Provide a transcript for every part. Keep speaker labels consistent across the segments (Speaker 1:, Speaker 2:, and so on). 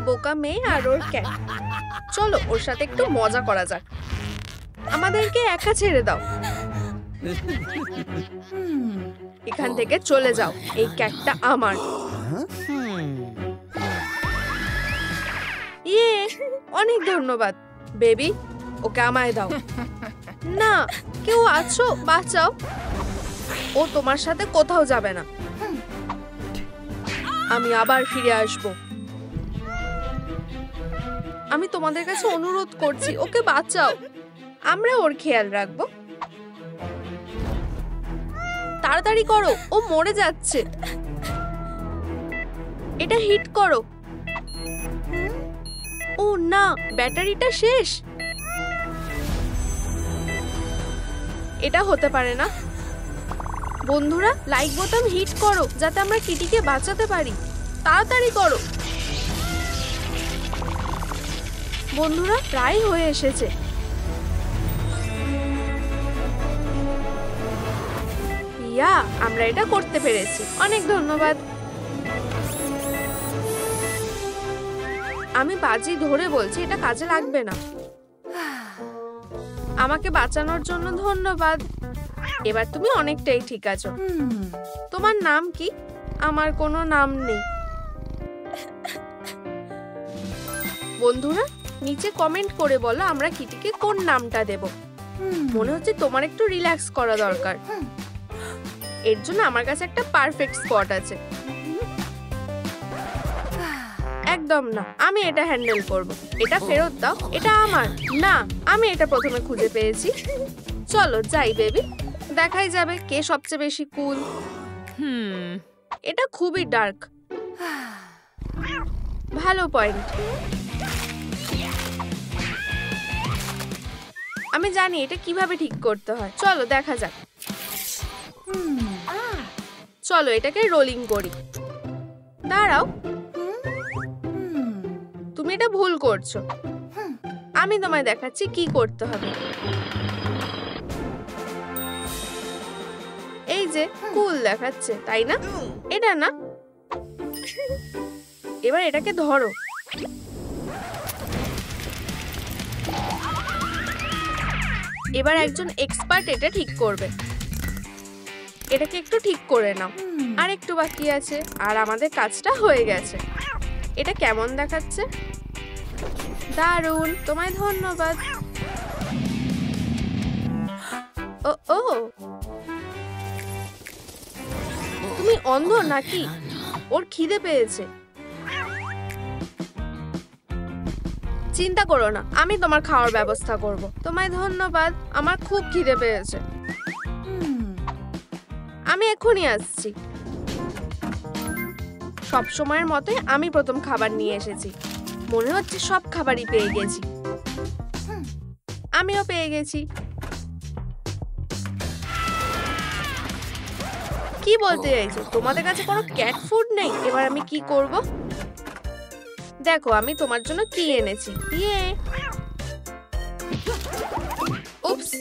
Speaker 1: বোকা মেয়ে আর ওর ক্যাট। চলো ওর সাথে একটু মজা করা যাক। আমাদেরকে একা ছেড়ে দাও। এখান থেকে চলে যাও, এই ক্যাটটা আমার। ইয়ে, অনেক ধন্যবাদ। বেবি, ওকে আমায় দাও। না, কেউ আছো? বাঁচাও। ও তোমার সাথে কোথাও যাবে না। আমি আবার ফিরে আসব। আমি তোমাদের কাছে অনুরোধ করছি, ওকে বাঁচাও। আমরা ওর খেয়াল রাখবো। তাড়াতাড়ি করো, ও মরে যাচ্ছে। এটা হিট করো। ও না, ব্যাটারিটা শেষ। এটা হতে পারে না। বন্ধুরা, লাইক বোতাম হিট করো যাতে আমরা কিটিকে বাঁচাতে পারি। তাড়াতাড়ি করো। বন্ধুরা, প্রায় হয়ে এসেছে। ইয়া, আমরা এটা করতে পেরেছি। অনেক ধন্যবাদ। আমি বাজি ধরে বলছি, এটা কাজে লাগবে না। আমাকে বাঁচানোর জন্য ধন্যবাদ। এবার তুমি অনেকটাই ঠিক আছো। তোমার নাম কি? আমার কোনো নাম নেই। বন্ধুরা, নিচে কমেন্ট করে বলো আমরা কিটিকে কোন নামটা দেব। মনে হচ্ছে তোমার একটু রিল্যাক্স করা দরকার। এর জন্য আমার কাছে একটা পারফেক্ট স্পট আছে। একদম না, আমি এটা হ্যান্ডেল করব। এটা ফেরত দাও, এটা আমার। না, আমি এটা প্রথমে খুঁজে পেয়েছি। চলো যাই বেবি, দেখাই যাবে কে সবচেয়ে বেশি কুল। এটা খুবই ডার্ক। ভালো পয়েন্ট। আমি জানি এটা কিভাবে ঠিক করতে হয়। চলো দেখা যাক। চলো এটাকে রোলিং করি। দাঁড়াও, তুমি এটা ভুল করছো। আমি তোমায় দেখাচ্ছি কি করতে হবে। এই যে কুল দেখাচ্ছে, তাই না? এটা না। এবার এটাকে ধরো। এবার একজন এক্সপার্ট এটা ঠিক করবে। এটাকে একটু ঠিক করে নাও। আর একটু বাকি আছে, আর আমাদের কাজটা হয়ে গেছে। এটা কেমন দেখাচ্ছে? দারুণ, তোমায় ধন্যবাদ। ও ও, তুমি অন্ধ নাকি? ওর খিদে পেয়েছে। চিন্তা করো না, আমি তোমার খাওয়ার ব্যবস্থা করব। তোমায় ধন্যবাদ, আমার খুব খিদে পেয়েছে। আমি এখনই আসছি। সব সময়ের মতোই আমি প্রথম খাবার নিয়ে এসেছি। মনে হচ্ছে সব খাবারই পেয়ে গেছি। আমিও পেয়ে গেছি। কি বলতে চাইছো? তোমাদের কাছে কোনো ক্যাট ফুড নেই? এবার আমি কি করব? দেখো আমি তোমার জন্য কি এনেছি। ইয়ে, উপস,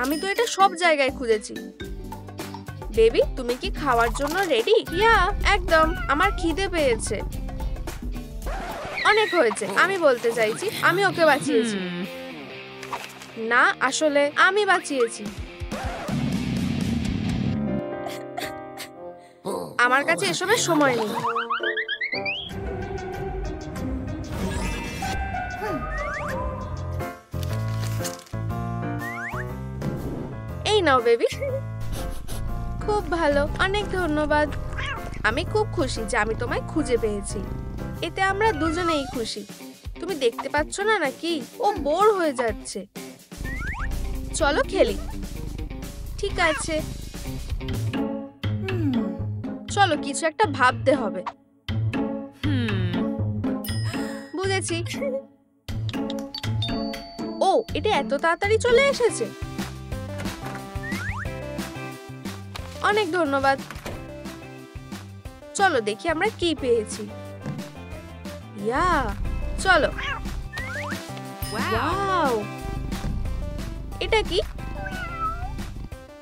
Speaker 1: আমি তো এটা সব জায়গায় খুঁজেছি। বেবি, তুমি কি খাওয়ার জন্য রেডি? ইয়া, একদম। আমার খিদে পেয়েছে। অনেক হয়েছে। আমি বলতে চাইছি আমি ওকে বাঁচিয়েছি। না, আসলে আমি বাঁচিয়েছি। আমার কাছে এসবের সময় নেই। এই নাও বেবি। খুব ভালো, অনেক ধন্যবাদ। আমি খুব খুশি যে আমি তোমায় খুঁজে পেয়েছি। এতে আমরা দুজনেই খুশি। তুমি দেখতে পাচ্ছ না নাকি ও বোর হয়ে যাচ্ছে? চলো খেলি। ঠিক আছে, চলো কিছু একটা ভাবতে হবে। বুঝেছি। ও, এটা এত তাড়াতাড়ি চলে এসেছে। অনেক ধন্যবাদ। চলো দেখি আমরা কি পেয়েছি। ইয়া, চলো। ওয়াও, এটা কি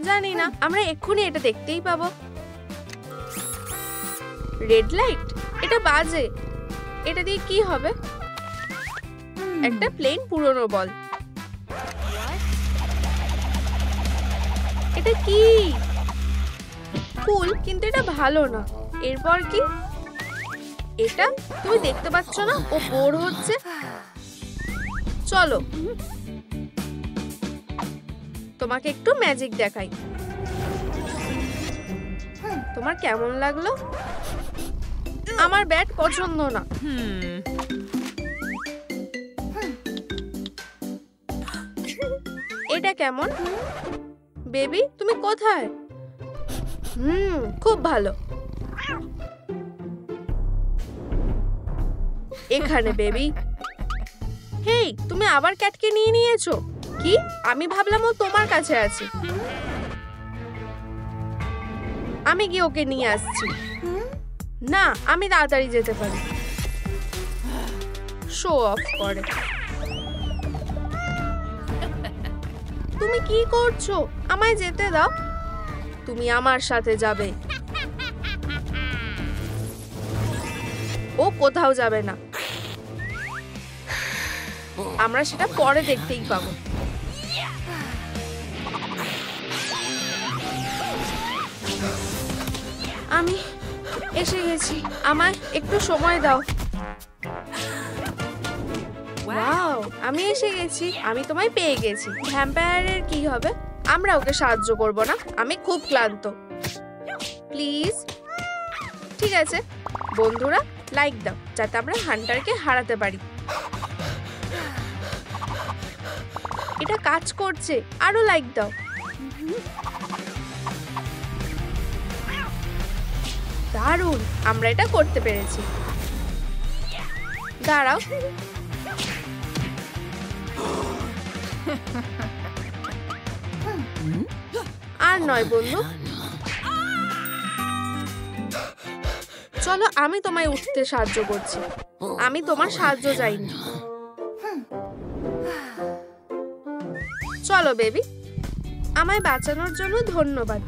Speaker 1: জানি না। আমরা এক্ষুনি এটা দেখতেই পাবো। Red light? এটা বাজে। এটা দিয়ে কি হবে? একটা প্লেন পুরনো বল। এটা কি? কুল, কিন্তু এটা ভালো না। এরপর কি? এটা তুমি দেখতে পাচ্ছ না ও বোর হচ্ছে? চলো তোমাকে একটু ম্যাজিক দেখাই। তোমার কেমন লাগলো? আমার ব্যাট পছন্দ না। এটা কেমন? বেবি তুমি কোথায়? খুব ভালো। এখানে বেবি। হেই, তুমি আবার ক্যাটকে নিয়ে নিয়েছো? কি? আমি ভাবলাম ও তোমার কাছে আছে। আমি গিয়ে ওকে নিয়ে আসছি। না, আমি তাড়াতাড়ি যেতে পারি। শো অফ করে। তুমি কি করছো? আমায় যেতে দাও। তুমি আমার সাথে যাবে। ও কোথাও যাবে না। আমরা সেটা পরে দেখতেই পাবো। আমি এসে গেছি। আমায় একটু সময় দাও। ওয়াও, আমি এসে গেছি। আমি তোমায় পেয়ে গেছি। ভ্যাম্পায়ারের কি হবে? আমরা ওকে সাহায্য করব না। আমি খুব ক্লান্ত। প্লিজ। ঠিক আছে বন্ধুরা, লাইক দাও যাতে আমরা হান্টারকে হারাতে পারি। এটা কাজ করছে। আরো লাইক দাও। দারুণ, আমরা এটা করতে পেরেছি। দাঁড়াও। আর নয় বন্ধু, চলো আমি তোমায় উঠতে সাহায্য করছি। আমি তোমার সাহায্য চাইনি। চলো বেবি। আমায় বাঁচানোর জন্য ধন্যবাদ।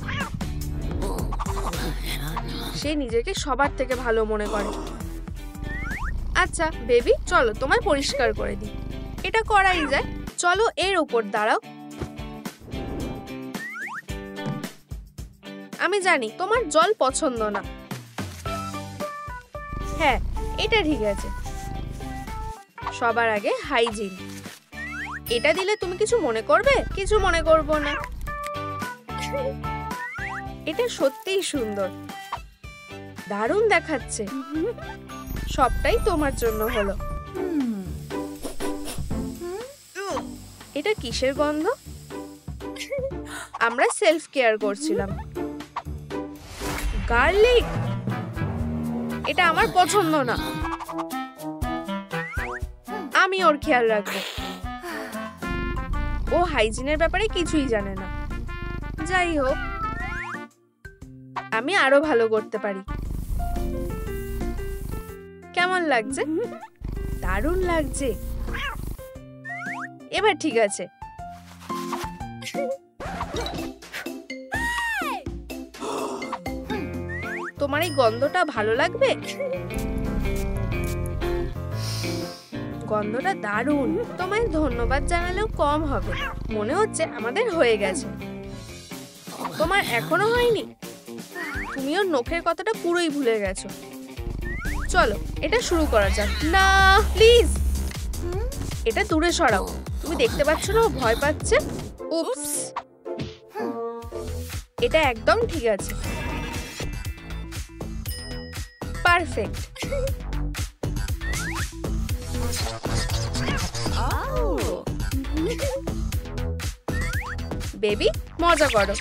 Speaker 1: সে নিজেকে সবার থেকে ভালো মনে করে। আচ্ছা বেবি, চলো তোমায় পরিষ্কার করে দিই। এটা করাই যায়। চলো এর উপর দাঁড়াও। আমি জানি তোমার জল পছন্দ না। হ্যাঁ, এটা ঠিক আছে। সবার আগে হাইজিন। এটা দিলে তুমি কিছু মনে করবে? কিছু মনে করব না। এটা সত্যিই সুন্দর। দারুণ দেখাচ্ছে। সবটাই তোমার জন্য হলো। এটা কিসের গন্ধ? আমরা সেলফ কেয়ার করছিলাম। গার্লিক? এটা আমার পছন্দ না। আমি ওর খেয়াল রাখবো। ও হাইজিনের ব্যাপারে কিছুই জানে না। যাই হোক, আমি আরো ভালো করতে পারি। কেমন লাগছে? দারুণ লাগছে। এবার ঠিক আছে। তোমার এই গন্ধটা ভালো লাগবে? গন্ধটা দারুণ। তোমায় ধন্যবাদ জানালেও কম হবে। মনে হচ্ছে আমাদের হয়ে গেছে। তোমার এখনো হয়নি? তুমি ওর নখের কথাটা পুরোই ভুলে গেছো। চলো এটা শুরু করা যাক। না প্লিজ, এটা দূরে সরাও। তুমি দেখতে পাচ্ছ না ও ভয় পাচ্ছে? উপস, এটা একদম ঠিক আছে। পারফেক্ট। বেবি মজা করো।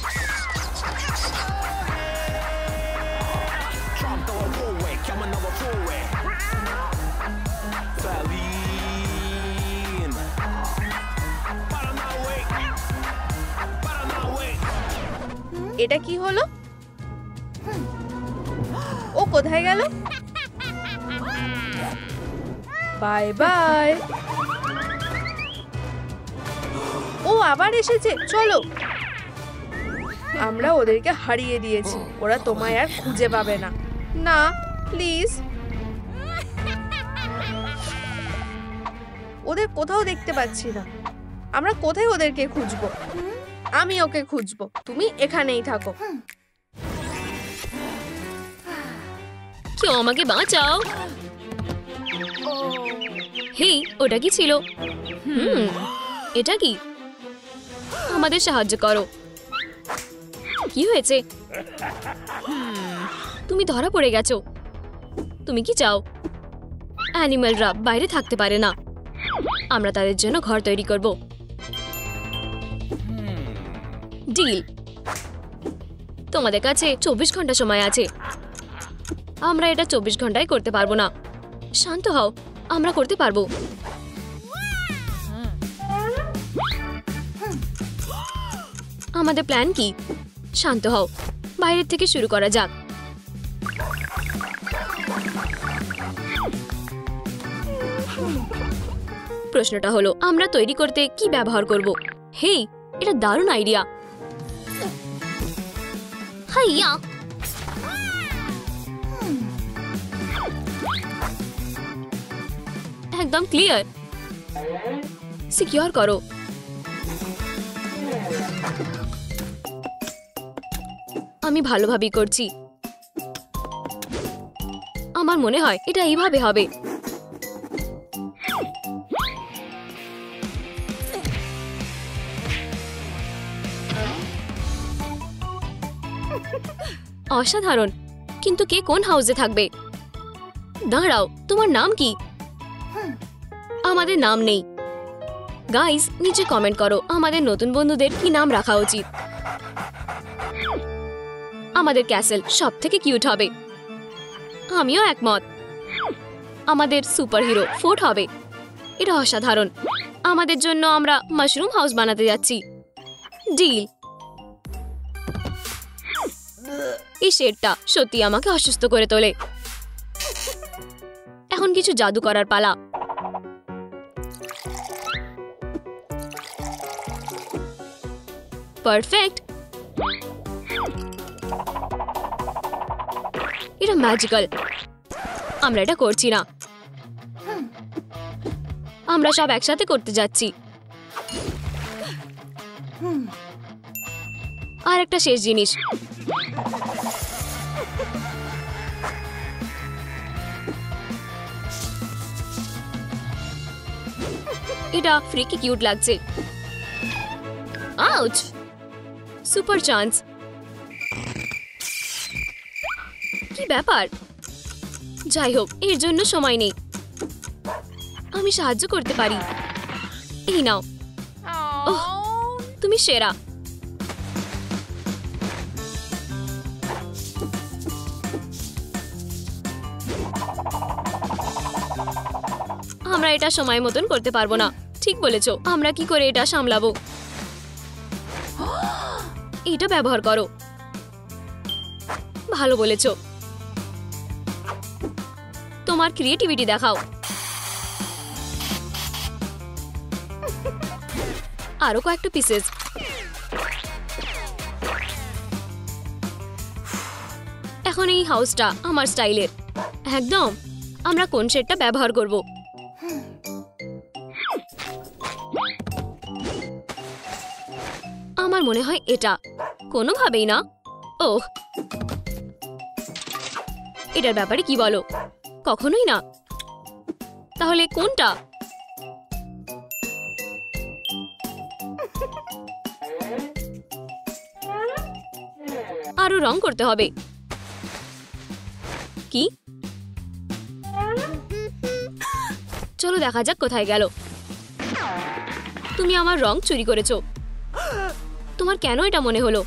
Speaker 1: এটা কি হলো? ও কোথায় গেল? Bye bye. ও আবার এসেছে। চলো, আমরা ওদেরকে হারিয়ে দিয়েছি। ওরা তোমায় আর খুঁজে পাবে না। না, প্লিজ। ওদের কোথাও দেখতে পাচ্ছি না। আমরা কোথায় ওদেরকে খুঁজবো? আমি ওকে খুঁজবো, তুমি এখানেই থাকো।
Speaker 2: কেউ আমাকে বাঁচাও। হেই, ওটা কি ছিল? এটা কি? আমাদের সাহায্য করো। কি হয়েছে? তুমি ধরা পড়ে গেছো। তুমি কি চাও? অ্যানিমালরা বাইরে থাকতে পারে না। আমরা তাদের জন্য ঘর তৈরি করব। ডিল। তোমাদের কাছে 24 ঘন্টা সময় আছে। আমরা এটা 24 ঘন্টায় করতে পারবো না। শান্ত হও, আমরা করতে পারবো। আমাদের প্ল্যান কি? শান্ত হও, বাইরের থেকে শুরু করা যাক। প্রশ্নটা হলো, আমরা তৈরি করতে কি ব্যবহার করব? হেই, এটা দারুণ আইডিয়া। হাইয়া, একদম ক্লিয়ার। সিকিউর করো। আমি ভালোভাবেই করছি। আমার মনে হয় এটা এইভাবে হবে। অসাধারণ। কিন্তু কে কোন হাউসে থাকবে? দাঁড়াও, তোমার নাম কি? আমাদের নাম নেই। গাইস, নিচে কমেন্ট করো আমাদের নতুন বন্ধুদের কি নাম রাখা উচিত। আমাদের ক্যাসেল সবথেকে কিউট হবে। আমিও একমত। আমাদের সুপারহিরো ফোর্ট হবে। এটা অসাধারণ। আমাদের জন্য আমরা মাশরুম হাউস বানাতে যাচ্ছি। ডিল। এই শেডটা সত্যি আমাকে অসুস্থ করে তোলে। এখন কিছু জাদু করার পালা। পারফেক্ট। এটা ম্যাজিক্যাল। আমরা এটা করছি না, আমরা সব একসাথে করতে যাচ্ছি। আর একটা শেষ জিনিস। এটা ফ্রিকি কিউট লাগছে। আউচ! Super chance. কি ব্যাপার? যাই হোক, এর জন্য সময় নেই। আমি সাহায্য করতে পারি। এই নাও। ওহ, তুমি সেরা। আমরা এটা সময় মতন করতে পারবো না। ঠিক বলেছো। আমরা কি করে এটা সামলাবো? এটা ব্যবহার করো। ভালো বলেছো। তোমার ক্রিয়েটিভিটি দেখাও। আরো কয়েকটা পিসেস। এখন এই হাউসটা আমার স্টাইলের। একদম। আমরা কোন শেডটা ব্যবহার করব? আমার মনে হয় এটা। কোনোভাবেই না। ওহ, এটার ব্যাপারে কি বলো? কখনোই না। তাহলে কোনটা? আরো রং করতে হবে। কি? চলো দেখা যাক কোথায় গেল। তুমি আমার রং চুরি করেছো। তোমার কেন এটা মনে হলো?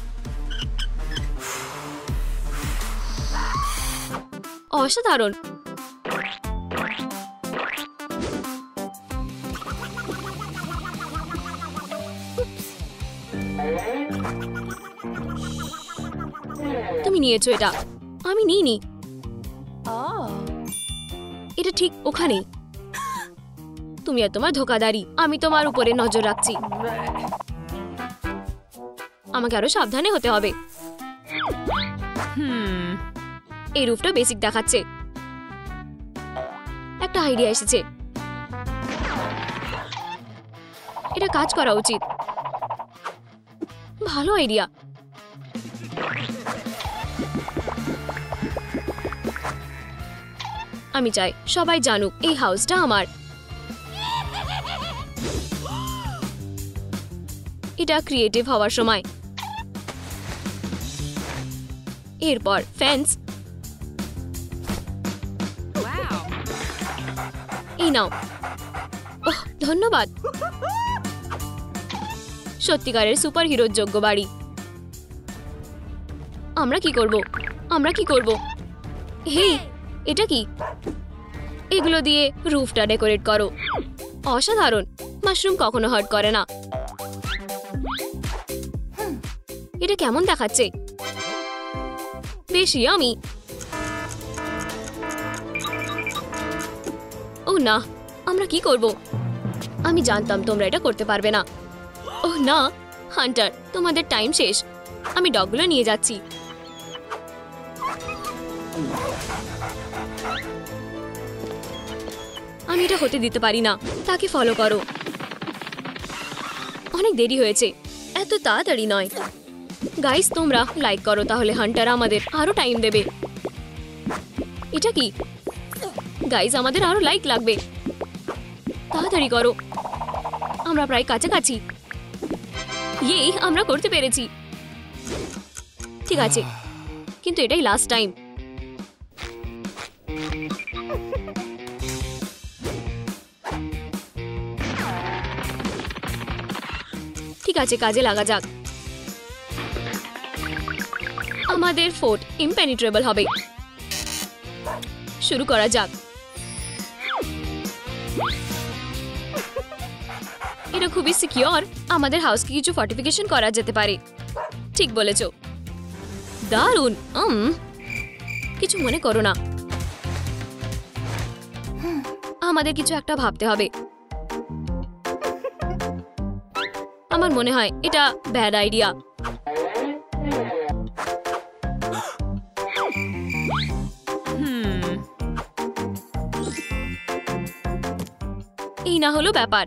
Speaker 2: অসাধারণ। তুমি নিয়েছো এটা, আমি নিইনি। এটা ঠিক ওখানেই। তুমি আর তোমার ধোঁকাদারি। আমি তোমার উপরে নজর রাখছি। আমাকে আরো সাবধানে হতে হবে। এই রুফটা বেসিক দেখাচ্ছে। একটা আইডিয়া এসেছে, এটা কাজ করা উচিত। ভালো আইডিয়া। আমি চাই সবাই জানুক এই হাউসটা আমার। এটা ক্রিয়েটিভ হওয়ার সময়। এরপর ফেন্স। এই নাও। ওহ, ধন্যবাদ। সত্যিকারের সুপার হিরোর যোগ্য বাড়ি। আমরা কি করব? হেই, এটা কি? এগুলো দিয়ে রুফটা ডেকোরেট করো। অসাধারণ। মাশরুম কখনো হার্ট করে না। এটা কেমন দেখাচ্ছে? বেশ ইয়ামি। ও না, আমরা কি করব? আমি জানতাম তোমরা এটা করতে পারবে না। ওহ না, হান্টার, তোমাদের টাইম শেষ। আমি ডগগুলো নিয়ে যাচ্ছি। আমি এটা হতে দিতে পারি না। তাকে ফলো করো। অনেক দেরি হয়েছে। এত তাড়াতাড়ি নয়। গাইস, তোমরা লাইক করো, তাহলে হান্টার আমাদের আরো টাইম দেবে। এটা কি? গাইস, আমাদের আরো লাইক লাগবে। তাড়াতাড়ি করো। আমরা প্রায় কাছাকাছি। এই, আমরা করতে পেরেছি। ঠিক আছে, কিন্তু এটাই লাস্ট টাইম। ঠিক আছে, কাজে লাগা যাক। আমাদের ফোর্ট ইমপেনিট্রেবল হবে। শুরু করা যাক। এটা খুবই সিকিউর। আমাদের হাউসকে কিছু ফর্টিফিকেশন করা যেতে পারে। ঠিক বলেছো। দারুণ। কিছু মনে করো না। আমাদের কিছু একটা ভাবতে হবে। আমার মনে হয় এটা ব্যাড আইডিয়া। এই না হলো ব্যাপার।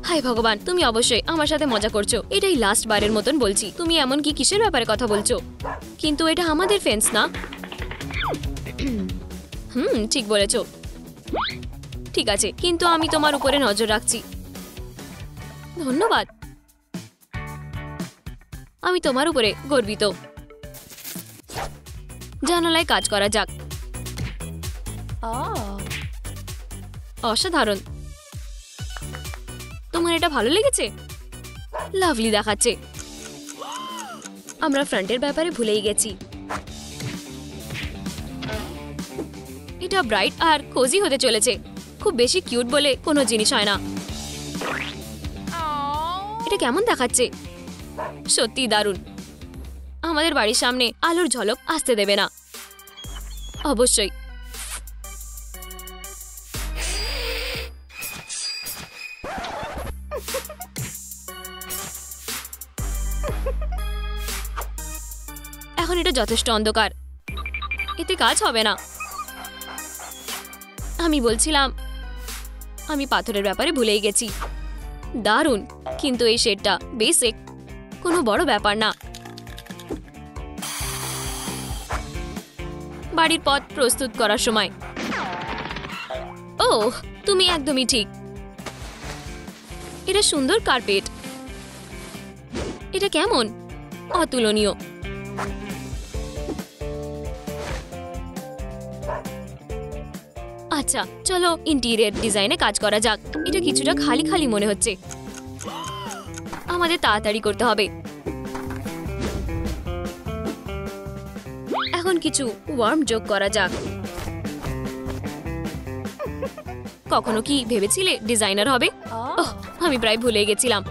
Speaker 2: হাই ভগবান, তুমি অবশ্যই আমার সাথে মজা করছো। এটাই লাস্ট বারের মতন বলছি। তুমি এমন কি কিসের ব্যাপারে কথা বলছো? কিন্তু এটা আমাদের ফেন্স না। ঠিক বলেছো। ঠিক আছে, কিন্তু আমি তোমার উপরে নজর রাখছি। ধন্যবাদ। আমি তোমার উপরে গর্বিত। জানালায় কাজ করা যাক। অসাধারণ। তোমার এটা ভালো লেগেছে? লাভলি দেখাচ্ছে। আমরা ফ্রন্টের ব্যাপারে ভুলেই গেছি। এটা ব্রাইট আর কোজি হতে চলেছে। খুব বেশি কিউট বলে কোনো জিনিস হয় না। এটা কেমন দেখাচ্ছে? সত্যি দারুণ। আমাদের বাড়ির সামনে আলোর ঝলক আসতে দেবে না। অবশ্যই। এখন এটা যথেষ্ট অন্ধকার। এতে কাজ হবে না। আমি বলছিলাম, আমি পাথরের ব্যাপারে ভুলেই গেছি। দারুণ, কিন্তু এই শেডটা বেসিক, কোনো বড় ব্যাপার না। বাড়ির পথ প্রস্তুত করার সময়। ওহ, তুমি একদমই ঠিক। এটা সুন্দর কার্পেট। এটা কেমন? অতুলনীয়। আচ্ছা, চলো ইন্টেরিয়র ডিজাইনে কাজ করা যাক। এটা কিছুটা খালি খালি মনে হচ্ছে। আমাদের তাড়াতাড়ি করতে হবে। এখন কিছু ওয়ার্ম যোগ করা যাক। কখনো কি ভেবেছিলে ডিজাইনার হবে? ওহ, আমি প্রায় ভুলে গেছিলাম।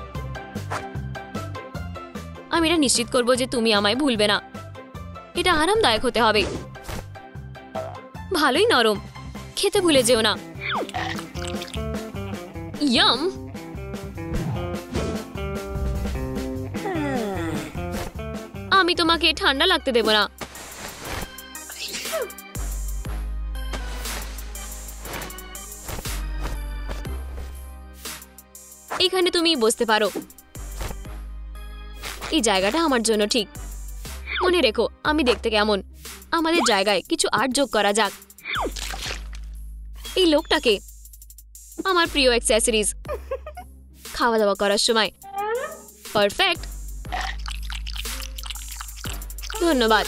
Speaker 2: আমি এটা নিশ্চিত করব যে তুমি আমায় ভুলবে না। এটা আরামদায়ক হতে হবে। ভালোই নরম। খেতে ভুলে যেও না। ইয়াম। আমি তোমাকে ঠান্ডা লাগতে দেব না। এখানে তুমি বসতে পারো। এই জায়গাটা আমার জন্য ঠিক। মনে রেখো আমি দেখতে কেমন। আমাদের জায়গায় কিছু আর্ট যোগ করা যাক। এই লোকটাকে আমার প্রিয় অ্যাক্সেসরিজ। খাওয়া দাওয়া করার সময় পারফেক্ট। ধন্যবাদ।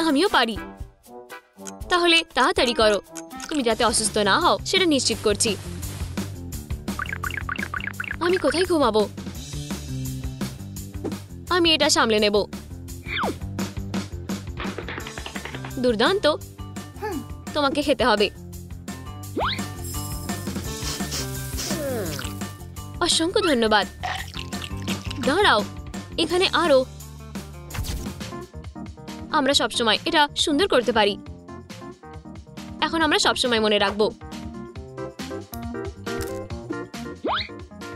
Speaker 2: আমিও পারি। তাহলে তাড়াতাড়ি করো, তুমি যাতে অসুস্থ না হও সেটা নিশ্চিত করছি। আমি কোথায় ঘুমাবো? আমি এটা সামলে নেব। দুর্দান্ত, তোমাকে খেতে হবে। অসংখ্য ধন্যবাদ। দাঁড়াও, এখানে আরো। আমরা সবসময় এটা সুন্দর করতে পারি। এখন আমরা সবসময় মনে রাখবো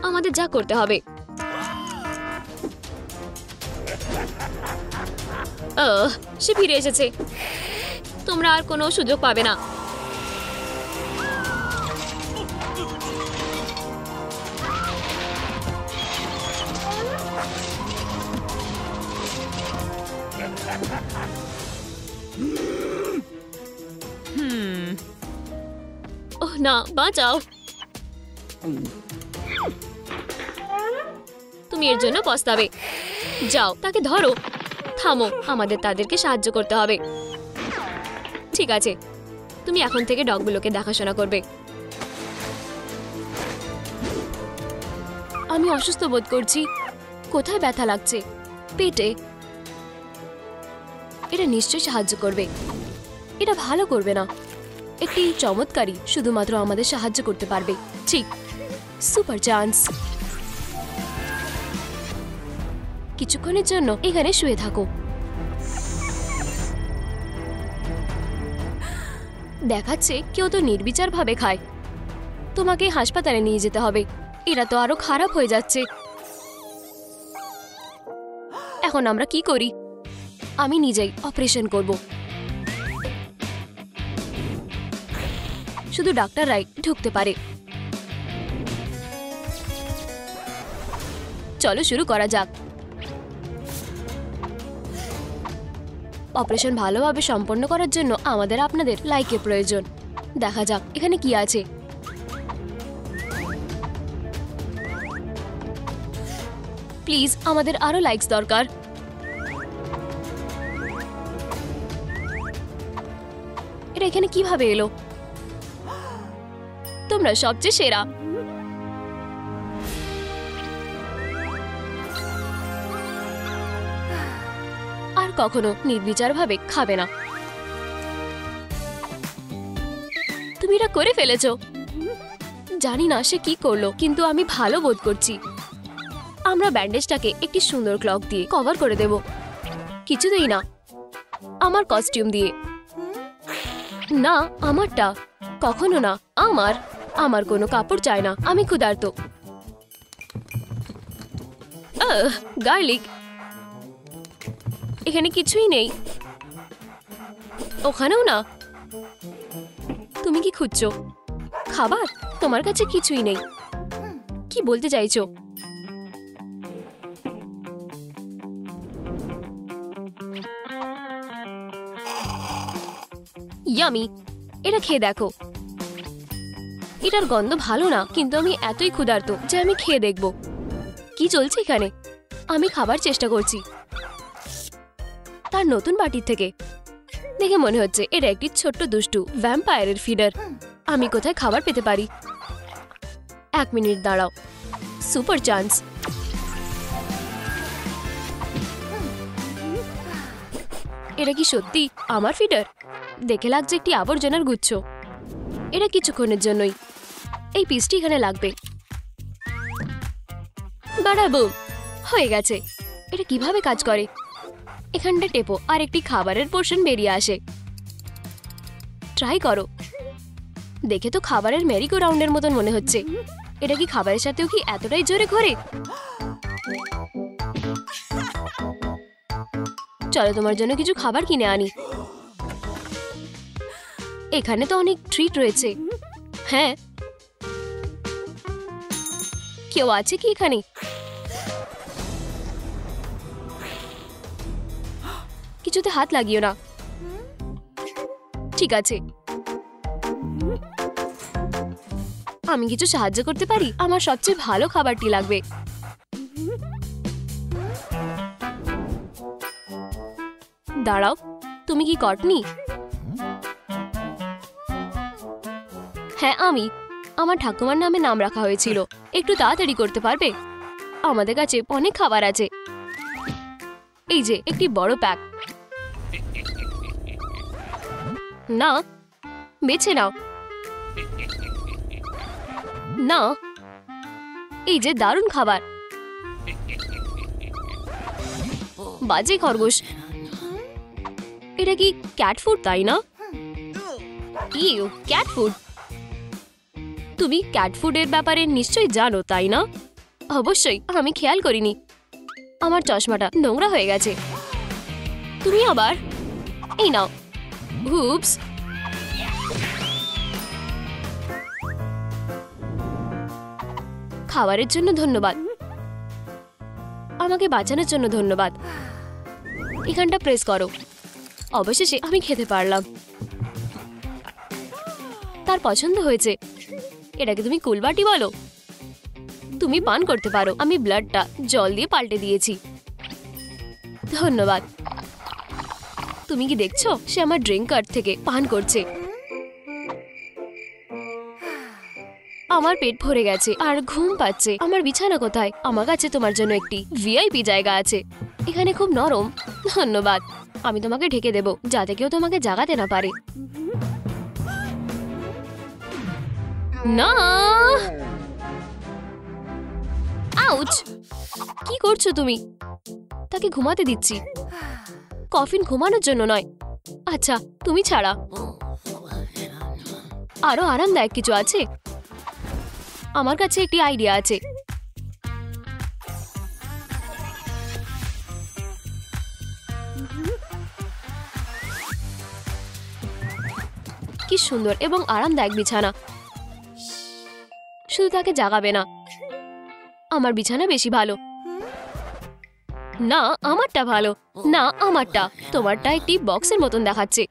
Speaker 2: আমাদের যা করতে হবে। সে ফিরে এসেছে। তোমরা আর কোনো সুযোগ পাবে না। ওহ না, বাঁচাও। তুমি এর জন্য পস্তাবে। যাও, তাকে ধরো। থামো, আমাদের তাদেরকে সাহায্য করতে হবে। ঠিক আছে, তুমি এখন থেকে ডগগুলোকে দেখাশোনা করবে। আমি অসুস্থ বোধ করছি। কোথায় ব্যথা লাগছে? পেটে। এটা নিশ্চয়ই সাহায্য করবে। এটা ভালো করবে না। একটি চমৎকারী শুধুমাত্র আমাদের সাহায্য করতে পারবে। ঠিক, সুপার চান্স। কিছুক্ষণের জন্য এখানে শুয়ে থাকো। দেখাচ্ছে কেউ তো নির্বিচারভাবে খায়। তোমাকে হাসপাতালে নিয়ে যেতে হবে। এরা তো আরো খারাপ হয়ে যাচ্ছে। এখন আমরা কি করি? আমি নিজেই অপারেশন করব। শুধু ডাক্তাররাই ঢুকতে পারে। চলো শুরু করা যাক। অপারেশন ভালোভাবে সম্পন্ন করার জন্য আমাদের আপনাদের লাইকের প্রয়োজন। দেখা যাক এখানে কি আছে। প্লিজ, আমাদের আরো লাইকস দরকার। এটা এখানে কিভাবে এলো? তোমরা সবচেয়ে সেরা। আর কখনো নির্বিচারভাবে খাবে না। তুমি এটা করে ফেলেছো। জানি না সে কি করলো, কিন্তু আমি ভালো বোধ করছি। আমরা ব্যান্ডেজটাকে একটি সুন্দর ক্লক দিয়ে কভার করে দেব। কিছুতেই না। আমার কস্টিউম দিয়ে না। আমারটা কখনো না। আমার কোনো কাপড় চাই না। আমি ক্ষুধার্ত। গার্লিক। এখানে কিছুই নেই। ওখানেও না। তুমি কি খুঁজছো? খাবার? তোমার কাছে কিছুই নেই। কি বলতে চাইছো? ইয়ামি, এটা খেয়ে দেখো। এটার গন্ধ ভালো না, কিন্তু আমি এতই ক্ষুধার্ত যে আমি খেয়ে দেখব কি চলছে এখানে। আমি খাবার চেষ্টা করছি তার নতুন বাটির থেকে। দেখে মনে হচ্ছে এটা একটি ছোট্ট দুষ্টু ভ্যাম্পায়ারের ফিডার। আমি কোথায় খাবার পেতে পারি? 1 মিনিট দাঁড়াও। Super chance. এটা কি সত্যি আমার ফিডার? দেখে লাগছে একটি আবর্জনার গুচ্ছ। এটা কিছুক্ষণের জন্যই। এই পিসটি এখানে লাগবে। বাড়াবো। হয়ে গেছে। এটা কিভাবে কাজ করে? এখানটা টেপো আর একটি খাবারের পোর্শন বেরিয়ে আসে। ট্রাই করো। দেখে তো খাবারের মেরিগো রাউন্ডের মতন মনে হচ্ছে। এটা কি খাবারের সাথেও কি এতটাই জোরে ঘোরে? চলো তোমার জন্য কিছু খাবার কিনে আনি। এখানে তো অনেক ট্রিট রয়েছে। হ্যাঁ, কেউ আছে কি এখানে? কিছুতে হাত লাগিও না। ঠিক আছে, আমি কিছু সাহায্য করতে পারি? আমার সবচেয়ে ভালো খাবারটি লাগবে। দাঁড়াও, তুমি কি কটনি? হ্যাঁ আমি। আমার ঠাকুমার নামে নাম রাখা হয়েছিল। একটু তাড়াতাড়ি করতে পারবে? আমাদের কাছে অনেক খাবার আছে। এই যে একটি বড় প্যাক। না, বেছে নাও। না, এই যে দারুণ খাবার। বাজে খরগোশ। এটা কি ক্যাট ফুড, তাই না? You, cat food. তুমি ক্যাট ফুডের ব্যাপারে নিশ্চয়ই জানো, তাই না? অবশ্যই, আমি খেয়াল করিনি। আমার চশমাটা নোংরা হয়ে গেছে। তুমি আবার? এই নাও। হুপস। খাবারের জন্য ধন্যবাদ। আমাকে বাঁচানোর জন্য ধন্যবাদ। এখানটা প্রেস করো। অবশেষে আমি খেতে পারলাম। তার পছন্দ হয়েছে। এটাকে তুমি কুলবাটি বলো? তুমি পান করতে পারো। আমি ব্লাডটা জল দিয়ে পাল্টে দিয়েছি। ধন্যবাদ। তুমি কি দেখছো? সে আমার ড্রিঙ্ক কার্ড থেকে পান করছে। আমার পেট ভরে গেছে আর ঘুম পাচ্ছে। আমার বিছানা কোথায়? আমার কাছে তোমার জন্য একটি ভিআইপি জায়গা আছে। এখানে খুব নরম। ধন্যবাদ। আমি তোমাকে ঢেকে দেব যাতে কেউ তোমাকে জাগাতে না পারে। না, আউচ! কি করছো তুমি? তাকে ঘুমাতে দিচ্ছি। কফিন ঘুমানোর জন্য নয়। আচ্ছা, তুমি ছাড়া আরো আরামদায়ক কিছু আছে? আমার কাছে একটি আইডিয়া আছে। কি সুন্দর এবং আরামদায়ক বিছানা। শুধু তাকে জাগাবে না। আমার বিছানা বেশি ভালো। না, আমারটা ভালো। না, আমারটা। তোমারটা একটি বক্সের মতন দেখাচ্ছে।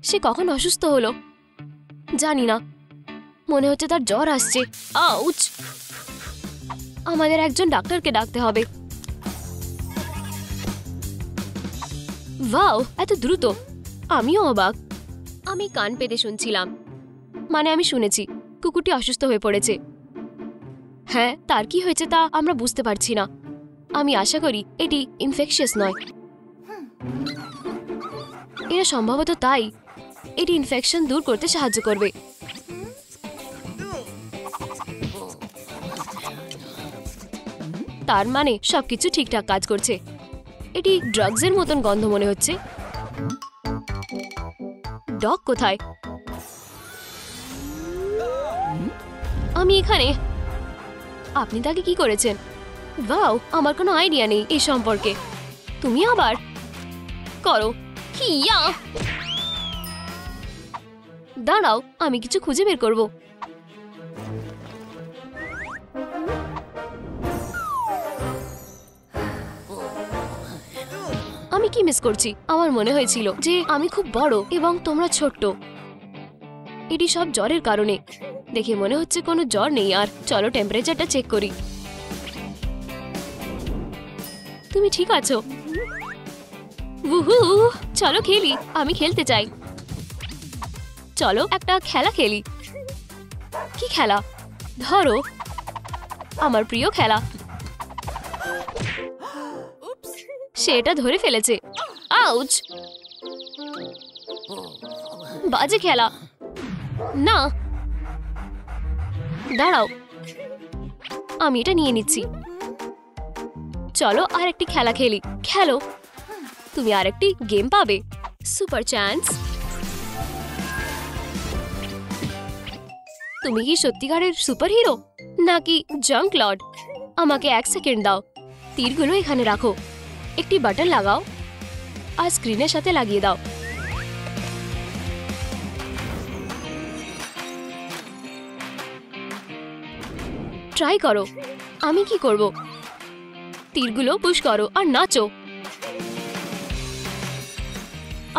Speaker 2: সে কখন অসুস্থ হলো জানি না। মনে হচ্ছে তার জ্বর আসছে। আউচ! আমাদের একজন ডাক্তারকে ডাকতে হবে। ওয়াও, এত দ্রুত! আমিও অবাক। আমি কান পেতে শুনছিলাম। মানে আমি শুনেছি কুকুরটি অসুস্থ হয়ে পড়েছে। হ্যাঁ, তার কি হয়েছে তা আমরা বুঝতে পারছি না। আমি আশা করি এটি ইনফেকশিয়াস নয়। এটা সম্ভবত তাই। এটি ইনফেকশন দূর করতে সাহায্য করবে। তার মানে সবকিছু ঠিকঠাক কাজ করছে। এটি ড্রাগসের মতন গন্ধ মনে হচ্ছে। ডগ কোথায়? আমি এখানে। আপনি তাকে কি করেছেন? ওয়াও, আমার কোনো আইডিয়া নেই এই সম্পর্কে। তুমি আবার করো। হিয়া! দাঁড়াও, আমি কিছু খুঁজে বের করব। আমি কি মিস করছি? আমার মনে হয়েছিল যে আমি খুব বড় এবং তোমরা ছোট্ট। এটি সব জ্বরের কারণে। দেখে মনে হচ্ছে কোনো জ্বর নেই। আর চলো টেম্পারেচারটা চেক করি। তুমি ঠিক আছো? উহু, চলো খেলি। আমি খেলতে চাই। চলো একটা খেলা খেলি। কি খেলা? ধরো, আমার প্রিয় খেলা। সে এটা ধরে ফেলেছে। আউচ! বাজে খেলা। না, দাঁড়াও, আমি এটা নিয়ে নিচ্ছি। চলো আরেকটি খেলা খেলি। খেলো। তুমি আরেকটি গেম পাবে। Super chance. তুমি কি সত্যিকারের সুপার হিরো নাকি জাঙ্ক লর্ড? আমাকে 1 সেকেন্ড দাও। তীরগুলো এখানে রাখো। একটি বাটন লাগাও আর স্ক্রিনের সাথে লাগিয়ে দাও। ট্রাই করো। আমি কি করব? তীরগুলো পুশ করো আর নাচো।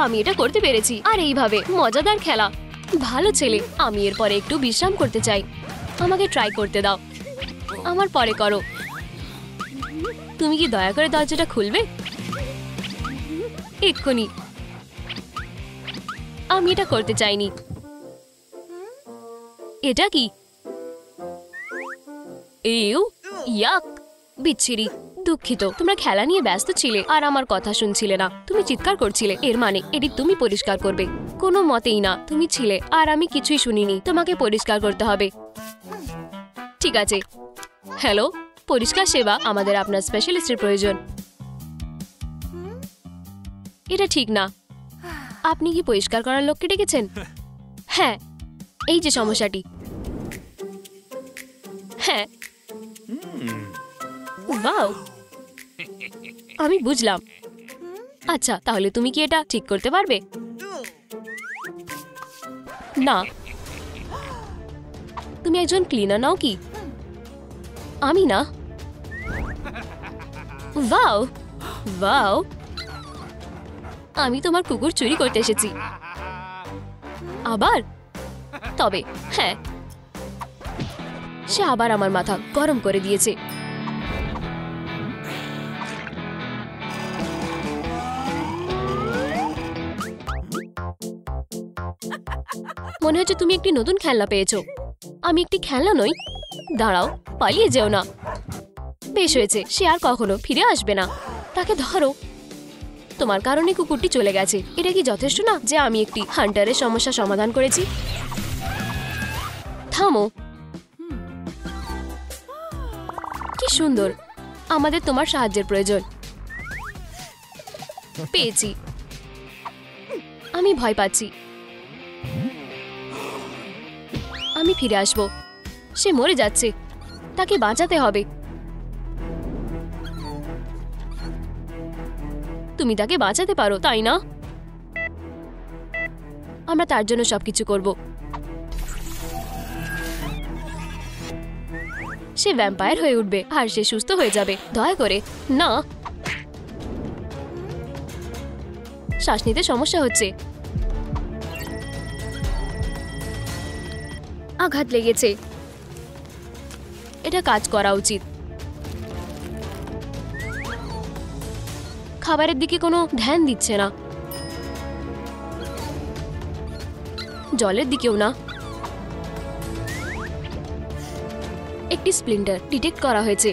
Speaker 2: আমি এটা করতে পেরেছি। আর এইভাবে মজাদার খেলা। ভালো ছেলে। আমি এরপরে একটু বিশ্রাম করতে চাই। আমাকে ট্রাই করতে দাও। আমার পরে করো। তুমি কি দয়া করে দরজাটা খুলবে? এক্ষুনি। আমি এটা করতে চাইনি। এটা কি? এও ইয়াক, বিচ্ছিরি। দুঃখিত, তোমরা খেলা নিয়ে ব্যস্ত ছিলে আর আমার কথা শুনছিলে না। তুমি চিৎকার করছিলে, এর মানে এটি তুমি পরিষ্কার করবে। কোনো মতেই না, তুমি ছিলে আর আমি কিছুই শুনিনি। তোমাকে পরিষ্কার করতে হবে। ঠিক আছে। হ্যালো, পরিষ্কার সেবা। আমাদের আপনার স্পেশালিস্টের প্রয়োজন। এটা ঠিক না। আপনি কি পরিষ্কার করার লোককে ডেকেছেন? হ্যাঁ, এই যে সমস্যাটি। হ্যাঁ, ওয়াও, আমি বুঝলাম। আচ্ছা, তাহলে তুমি কি এটা ঠিক করতে পারবে? না। তুমি একজন ক্লিনার নাও কি? আমি না। ওয়াও ওয়াও, আমি তোমার কুকুর চুরি করতে এসেছি। আবার? তবে হ্যাঁ, সে আবার আমার মাথা গরম করে দিয়েছে। মনে হচ্ছে তুমি একটি নতুন খেলনা পেয়েছো। আমি একটি খেলনা নই। দাঁড়াও, পালিয়ে যেও না। বেশ হয়েছে, সে আর কখনো ফিরে আসবে না। তাকে ধরো। তোমার কারণে কুকুরটি চলে গেছে। এটা কি যথেষ্ট না যে আমি একটি হান্টারের সমস্যা সমাধান করেছি? থামো। কি সুন্দর। আমাদের তোমার সাহায্যের প্রয়োজন। পেয়েছি। আমি ভয় পাচ্ছি। আমি ফিরে আসব। সে মরে যাচ্ছে। তাকে বাঁচাতে হবে। তুমি তাকে বাঁচাতে পারো, তাই না? আমরা তার জন্য সবকিছু করব। সে ভ্যাম্পায়ার হয়ে উঠবে আর সে সুস্থ হয়ে যাবে। দয়া করে না। শ্বাস নিতে সমস্যা হচ্ছে। আঘাত লেগেছে। এটা কাজ করা উচিত। খাবারের দিকে কোনো ধ্যান দিচ্ছে না। জলের দিকেও না। একটি স্প্লিন্টার ডিটেক্ট করা হয়েছে।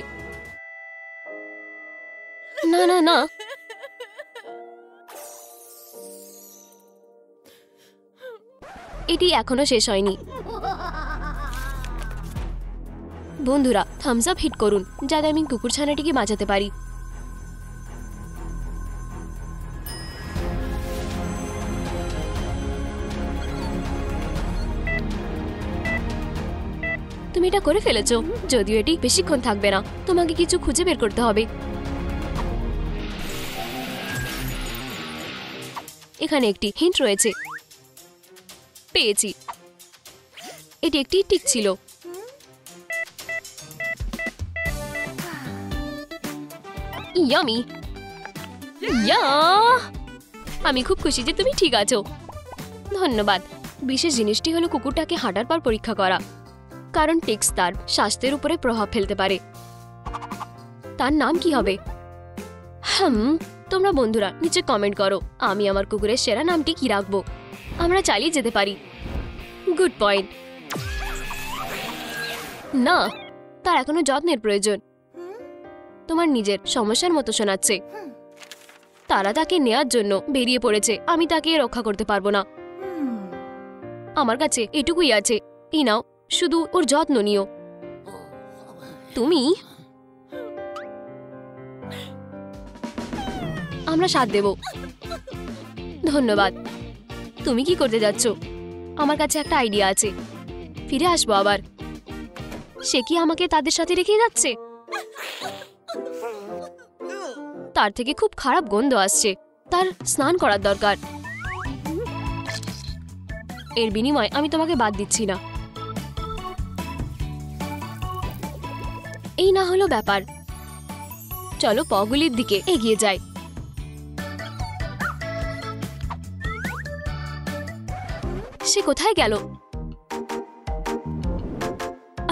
Speaker 2: না না না, এটি এখনো শেষ হয়নি। বন্ধুরা, থামস আপ হিট করুন যাতে আমি কুকুর ছানাটিকে বাঁচাতে পারি। তুমি এটা করে ফেলেছো। যদিও এটি বেশিক্ষণ থাকবে না, তোমাকে কিছু খুঁজে বের করতে হবে। এখানে একটি হিন্ট রয়েছে। পেয়েছি। এটি একটি টিক ছিল। ইয়ামি। ইয়া, আমি খুব খুশি যে তুমি ঠিক আছো। ধন্যবাদ। বিশেষ জিনিসটি হলো কুকুরটাকে হাঁটার পর পরীক্ষা করা, কারণ টিক্স তার স্বাস্থ্যের উপরে প্রভাব ফেলতে পারে। তার নাম কি হবে? তোমরা বন্ধুরা নিচে কমেন্ট করো আমি আমার কুকুরের সেরা নামটি কি রাখবো। আমরা চালিয়ে যেতে পারি। Good point. না, তার এখনো যত্নের প্রয়োজন। তোমার নিজের সমস্যার মতো শোনাচ্ছে। তারা তাকে নেয়ার জন্য বেরিয়ে পড়েছে। আমি তাকে রক্ষা করতে পারবো না। আমার কাছে এটুকুই আছে। এই নাও, শুধু ওর যত্ন নিও। তুমি, আমরা সাথ দেব। ধন্যবাদ। তুমি কি করতে যাচ্ছ? আমার কাছে একটা আইডিয়া আছে। ফিরে আসবো আবার। সে কি আমাকে তাদের সাথে রেখে যাচ্ছে? তার থেকে খুব খারাপ গন্ধ আসছে। তার স্নান করার দরকার। এর বিনিময়ে আমি তোমাকে বাদ দিচ্ছি না। এই না হলো ব্যাপার। চলো পগুলির দিকে এগিয়ে যাই। সে কোথায় গেল?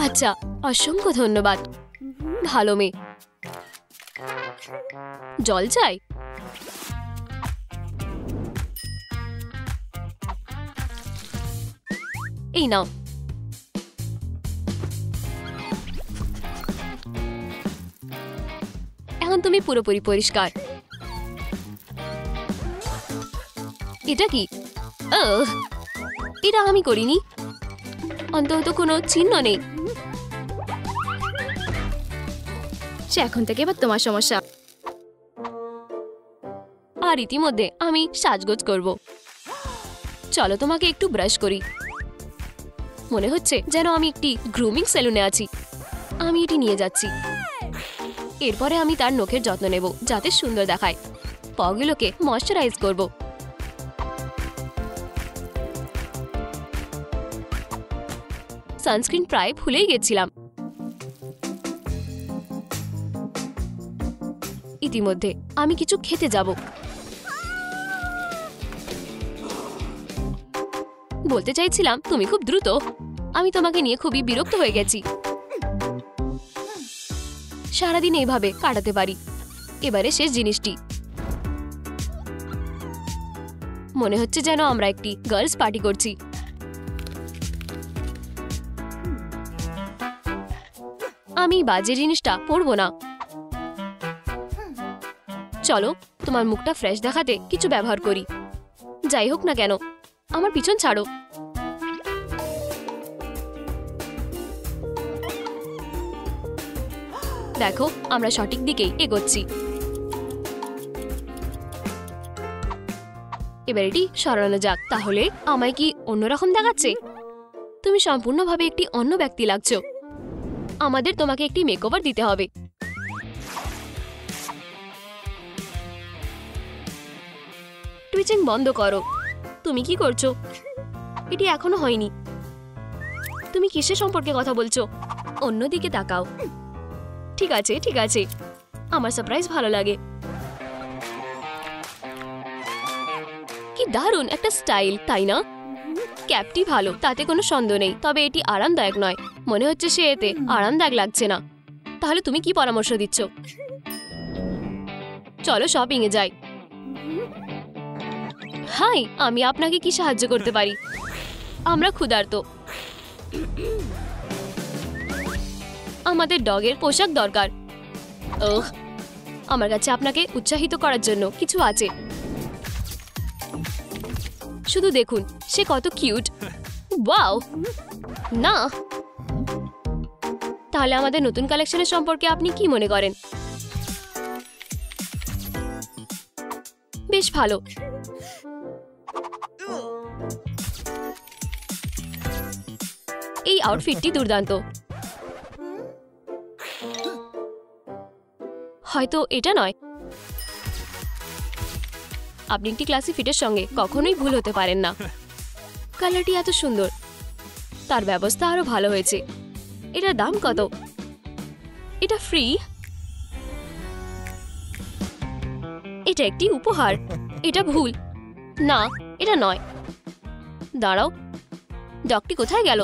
Speaker 2: আচ্ছা, অসংখ্য ধন্যবাদ। ভালো মেয়ে। জল চাই? এই নাও। এখন তুমি পুরোপুরি পরিষ্কার। এটা কি? এটা আমি করিনি। অন্তত কোনো চিহ্ন নেই। সে এখন থেকে এবার তোমার সমস্যা। আর ইতিমধ্যে আমি সাজগোজ করব। চলো তোমাকে একটু ব্রাশ করি। মনে হচ্ছে যেন আমি একটি গ্রুমিং সেলুনে আছি। আমি এটি নিয়ে যাচ্ছি। এরপরে আমি তার নখের যত্ন নেব যাতে সুন্দর দেখায়। পগুলোকে ময়শ্চারাইজ করব। সানস্ক্রিন প্রায় ভুলেই গেছিলাম। ইতিমধ্যে আমি কিছু খেতে যাব। বলতে চাইছিলাম তুমি খুব দ্রুত। আমি তোমাকে নিয়ে খুবই বিরক্ত হয়ে গেছি। সারাদিন এইভাবে কাটাতে পারি। এবারে শেষ জিনিসটি। মনে হচ্ছে যেন আমরা একটি গার্লস পার্টি করছি। আমি বাজে জিনিসটা পরবো না। চলো তোমার মুখটা ফ্রেশ দেখাতে কিছু ব্যবহার করি। যাই হোক না কেন, আমার পিছন ছাড়ো। দেখো আমরা সঠিক দিকেই এগোচ্ছি। এবার এটি সরানো যাক। তাহলে আমায় কি অন্যরকম দেখাচ্ছে? তুমি সম্পূর্ণভাবে একটি অন্য ব্যক্তি লাগছো। আমাদের তোমাকে একটি মেকওভার দিতে হবে। টুইচিং বন্ধ করো। তুমি কি করছো? এটি এখনো হয়নি। তুমি কিসের সম্পর্কে কথা বলছো? অন্যদিকে তাকাও। ঠিক আছে ঠিক আছে, আমার সারপ্রাইজ ভালো লাগে। কি দারুণ একটা স্টাইল, তাই না? ক্যাপটি ভালো, তাতে কোনো সন্দেহ নেই, তবে এটি আরামদায়ক নয়। মনে হচ্ছে সে এতে আরামদায়ক লাগছে না। তাহলে তুমি কি পরামর্শ দিচ্ছ? চলো শপিং এ যাই। হাই, আমি আপনাকে কি সাহায্য করতে পারি? আমরা ক্ষুধার্ত। আমাদের ডগের পোশাক দরকার। ওহ, আমার কাছে আপনাকে উৎসাহিত করার জন্য কিছু আছে। শুধু দেখুন সে কত কিউট। ওয়াও, না। তাহলে আমাদের নতুন কালেকশনের সম্পর্কে আপনি কি মনে করেন? বেশ ভালো। এই আউটফিটটি দুর্দান্ত। হয়তো এটা নয়। আপনি একটি ক্লাসি ফিটের সঙ্গে কখনোই ভুল হতে পারেন না। কালারটি এত সুন্দর, তার ব্যবস্থা আরো ভালো হয়েছে। এটার দাম কত? এটা ফ্রি? এটা একটি উপহার। এটা ভুল। না, এটা নয়। দাঁড়াও, ডগটি কোথায় গেল?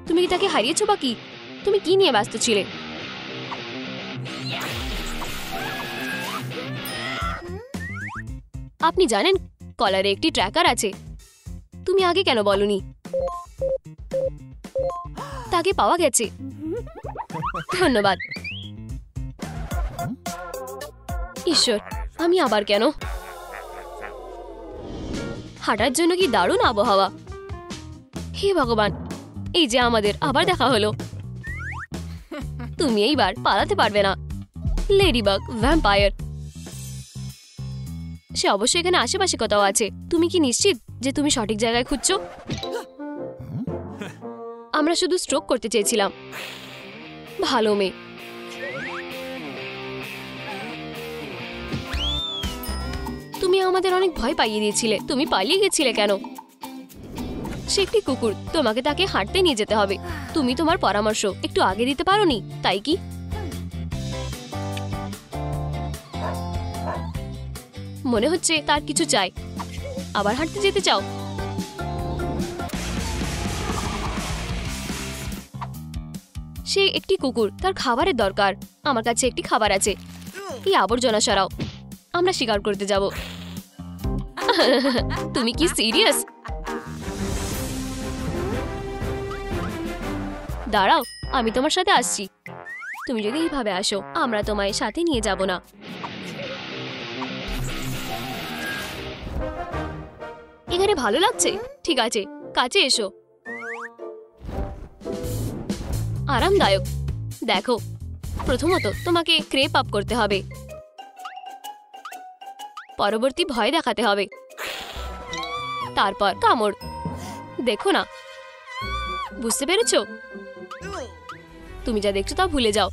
Speaker 2: তুমি কি তাকে হারিয়েছো বা কি? তুমি কি নিয়ে ব্যস্ত ছিলে? আপনি জানেন কলারে একটি ট্র্যাকার আছে। তুমি আগে কেন বলনি? তাকে পাওয়া গেছে। ধন্যবাদ। ঈশ্বর, আমি আবার কেন? হাঁটার জন্য কি দারুণ আবহাওয়া। হে ভগবান, এই যে আমাদের আবার দেখা হলো। তুমি এইবার পালাতে পারবে না। Ladybug vampire. সে অবশ্যই এখানে আশেপাশে কোথাও আছে। তুমি কি নিশ্চিত যে তুমি সঠিক জায়গায় খুঁজছো? আমরা শুধু স্ট্রোক করতে চেয়েছিলাম। ভালো মেয়ে। তুমি আমাদের অনেক ভয় পাইয়ে দিয়েছিলে। তুমি পালিয়ে গেছিলে কেন? সে একটি কুকুর, তোমাকে তাকে হাঁটতে নিয়ে যেতে হবে। তুমি তোমার পরামর্শ একটু আগে দিতে পারোনি, তাই কি? মনে হচ্ছে তার কিছু চাই। আবার হাঁটতে যেতে চাও? সে একটি কুকুর, তার খাবারের দরকার। আমার কাছে একটি খাবার আছে। এই আবর্জনা সরাও, আমরা শিকার করতে যাব। তুমি কি সিরিয়াস? দাঁড়াও, আমি তোমার সাথে আসছি। তুমি যদি এইভাবে আসো, আমরা তোমায় সাথে নিয়ে যাব না। এখানে ভালো লাগছে? ঠিক আছে, কাছে এসো। আরামদায়ক। দেখো, প্রথমত তোমাকে ক্রেপ আপ করতে হবে, পরবর্তী ভয় দেখাতে হবে, তারপর কামড়। দেখো না, বুঝতে পেরেছো? তুমি যা দেখছো তা ভুলে যাও।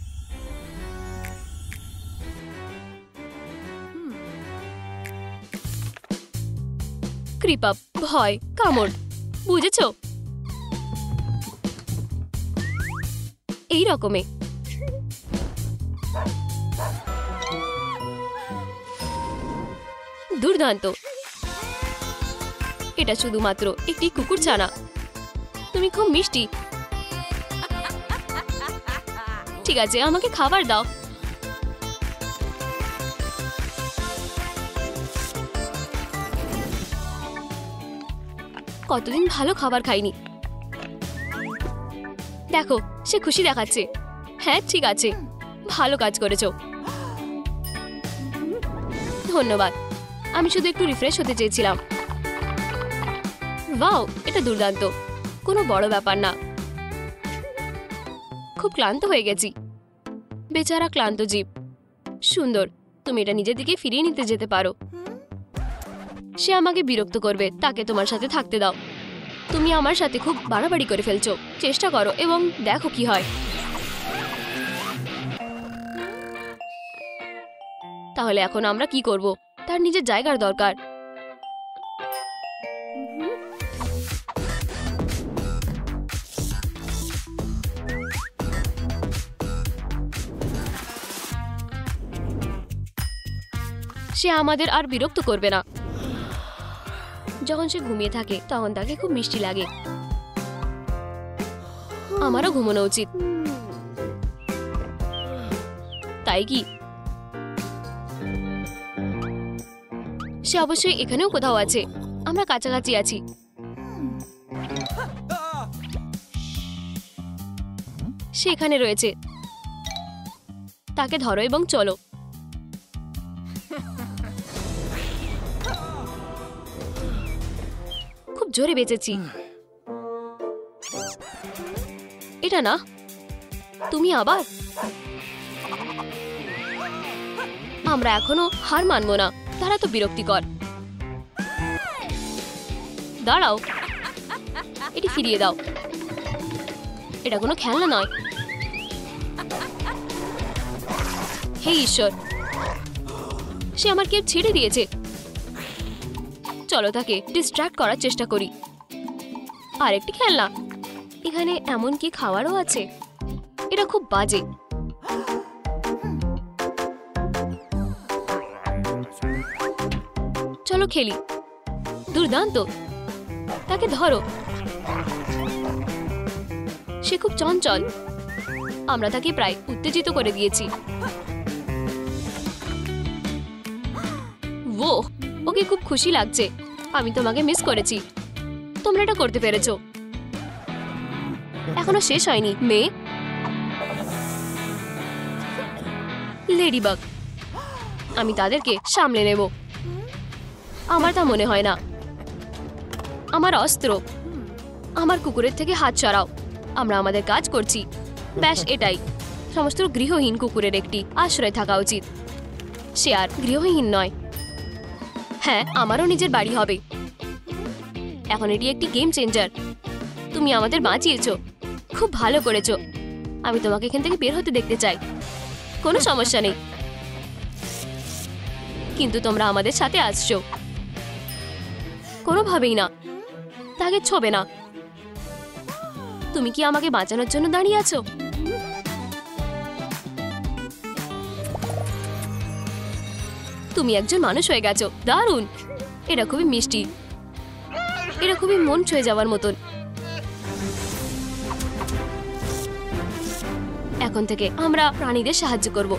Speaker 2: ক্রিপ আপ, ভয়, কামড়, বুঝেছো? এই রকমে। দুর্দান্ত। এটা শুধুমাত্র একটি কুকুর ছানা। তুমি খুব মিষ্টি। ঠিক আছে, আমাকে খাবার দাও। কতদিন ভালো খাবার খাইনি। দেখো, সে খুশি দেখাচ্ছে। হ্যাঁ, ঠিক আছে, ভালো কাজ করেছো। ধন্যবাদ। আমি শুধু একটু রিফ্রেশ হতে চেয়েছিলাম। ওয়াও, এটা দুর্দান্ত। কোনো বড় ব্যাপার না। খুব ক্লান্ত হয়ে গেছি। বেচারা ক্লান্ত জীব। সুন্দর, তুমি এটা নিজের দিকে ফিরিয়ে নিতে যেতে পারো। সে আমাকে বিরক্ত করবে, তাকে তোমার সাথে থাকতে দাও। তুমি আমার সাথে খুব বাড়াবাড়ি করে ফেলছো। চেষ্টা করো এবং দেখো কি হয়। তাহলে এখন আমরা কি করব? তার নিজের জায়গার দরকার। সে আমাদের আর বিরক্ত করবে না। যখন সে ঘুমিয়ে থাকে তখন তাকে খুব মিষ্টি লাগে। আমারও ঘুমানো উচিত, তাই কি? সে অবশ্যই এখানেও কোথাও আছে। আমরা কাছাকাছি আছি। সে এখানে রয়েছে। তাকে ধরো এবং চলো। খুব জোরে বেঁচেছি। এটা না, তুমি আবার। আমরা এখনো হার মানবো না। তারা তো বিরক্তিকর। দাঁড়াও, এটি ফিরিয়ে দাও। এটা কোনো খেলনা নয়। হে ঈশ্বর, সে আমার কেউ ছেড়ে দিয়েছে। চলো তাকে ডিস্ট্র্যাক্ট করার চেষ্টা করি। আরেকটি খেলনা। এখানে এমন কি খাওয়ারও আছে? এটা খুব বাজে। চলো খেলি। দুর্দান্ত, তাকে ধরো। সে খুব চঞ্চল। আমরা তাকে প্রায় উত্তেজিত করে দিয়েছি। ও, ওকে খুব খুশি লাগছে। আমি তোমাকে মিস করেছি। তোমরা এটা করতে পেরেছো। এখনো শেষ হয়নি মেয়ে। লেডিবাগ, আমি তাদেরকে সামলে নেব। আমার তা মনে হয় না। আমার অস্ত্র। আমার কুকুরের থেকে হাত সরাও। আমরা আমাদের কাজ করছি। ব্যাস এটাই। সমস্ত গৃহহীন কুকুরের একটি আশ্রয় থাকা উচিত। সে আর গৃহহীন নয়। হ্যাঁ, আমারও নিজের বাড়ি হবে। এখন এটি একটি গেম চেঞ্জার। তুমি আমাদের বাঁচিয়েছো। খুব ভালো করেছো। আমি তোমাকে এখান থেকে বের হতে দেখতে চাই। কোনো সমস্যা নেই, কিন্তু তোমরা আমাদের সাথে আসছো। কোনোভাবেই না। তাকে ছোবে না। তুমি কি আমাকে বাঁচানোর জন্য দাঁড়িয়ে আছো? তুমি একজন মানুষ হয়ে গেছো, দারুণ। এটা খুবই মিষ্টি, এটা খুবই মন ছুঁয়ে যাওয়ার মতন। এখন থেকে আমরা প্রাণীদের সাহায্য করব।